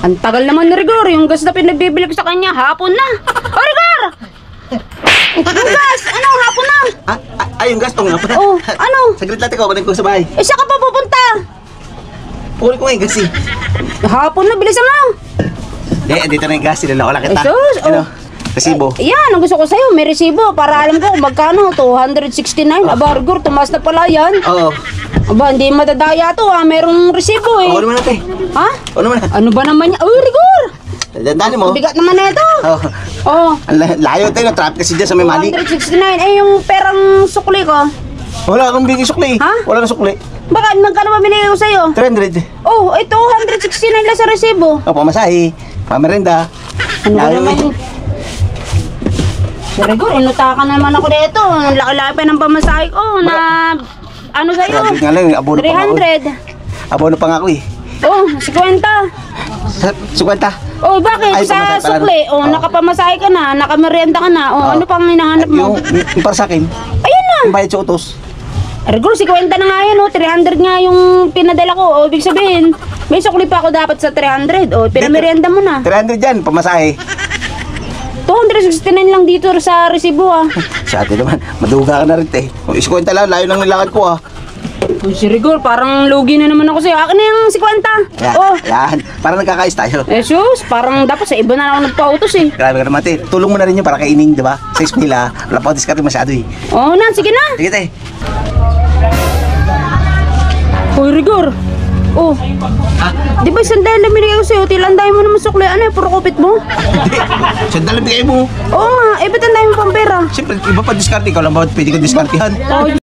Ang tagal naman ni Rigor, yung gas na pinagbibili ko sa kanya, hapon na. Oh, Rigor! Yung gas, ano, hapon na. Yung gas tong nga pa. Oh, ano? Saglit lang ko, kunin ko sa bahay. Eh, saan ka pa pupunta? Kunin ko nga yung gas eh. Hapon na, bilisan mo. Dito na yung gas, sinala ko lang kita. Jesus, Ano? Resibo. Yan, ang gusto ko sa'yo, may resibo para alam ko kung magkano, 269. Aba, Rigor, tumaas na pala yan. Oo. Aba, hindi madadaya to ha, merong resibo eh. Oo naman natin. Ha? Oo naman. Ano ba naman yan? Uy, Rigor! Dandali mo. Bigat naman na ito. Oo. Oh, Ang layo tayo, traffic kasi dyan sa may mali. 269. Eh, yung perang sukli ko. Wala akong bigay sukli. Ha? Wala kang sukli. Baka magkano ba binigay ko sa'yo? 300. Oh, ito 269 lang sa resibo. O, pamasahe. Pamerenda. Ano ba Layo naman? eh. Si Rigor, inutakan naman ako dito. Ang laki-laki pa ng pamasahe ko na ano sa'yo? Grabe nga lang, abono pa nga ako. 300. Abono pa nga ako eh. Oh, 50. 50. Oh, bakit? Ay, Sa pamasahe pala. sukli, oh, nakapamasahe ka na, nakamerienda ka na. Oh, ano pang hinahanap mo? Yung para sa akin, Ayun na. yung bayad sa utos. Rigor, 50 na nga yan, oh. 300 nga yung pinadala ko. Oh, ibig sabihin, may sukli pa ako dapat sa 300. Oh, pinamerienda mo na. 300 yan, pamasahe. 269 lang dito sa resibo, ah. Sa atin naman, maduga ka na rin eh. Kung 50 lang, layo ng nilakad ko ah. Oh, si Rigor, parang lugi na naman ako sa'yo. Akin na yung 50. Yan, Oh, yan. Para nagkakais tayo. Jesus, parang dapat sa iba na ako nagpautos eh. Grabe ka naman, te. Tulong mo na rin yun para kainin, di ba? Sa eskwela, wala pa ako diskarte masyado eh. Oh, na, sige na. Sige, te. Hoy, Rigor. Oh, di ba sandal na binigay ko sa'yo? Tilanday mo naman sukli. Ano yung puro kupit mo? Hindi. Sandal ang bigay mo. Oo nga, eh ba't ang dami mo pang pera? Siyempre, iba pa diskarte. Ikaw lang ba pwede ko diskartehan? Oh,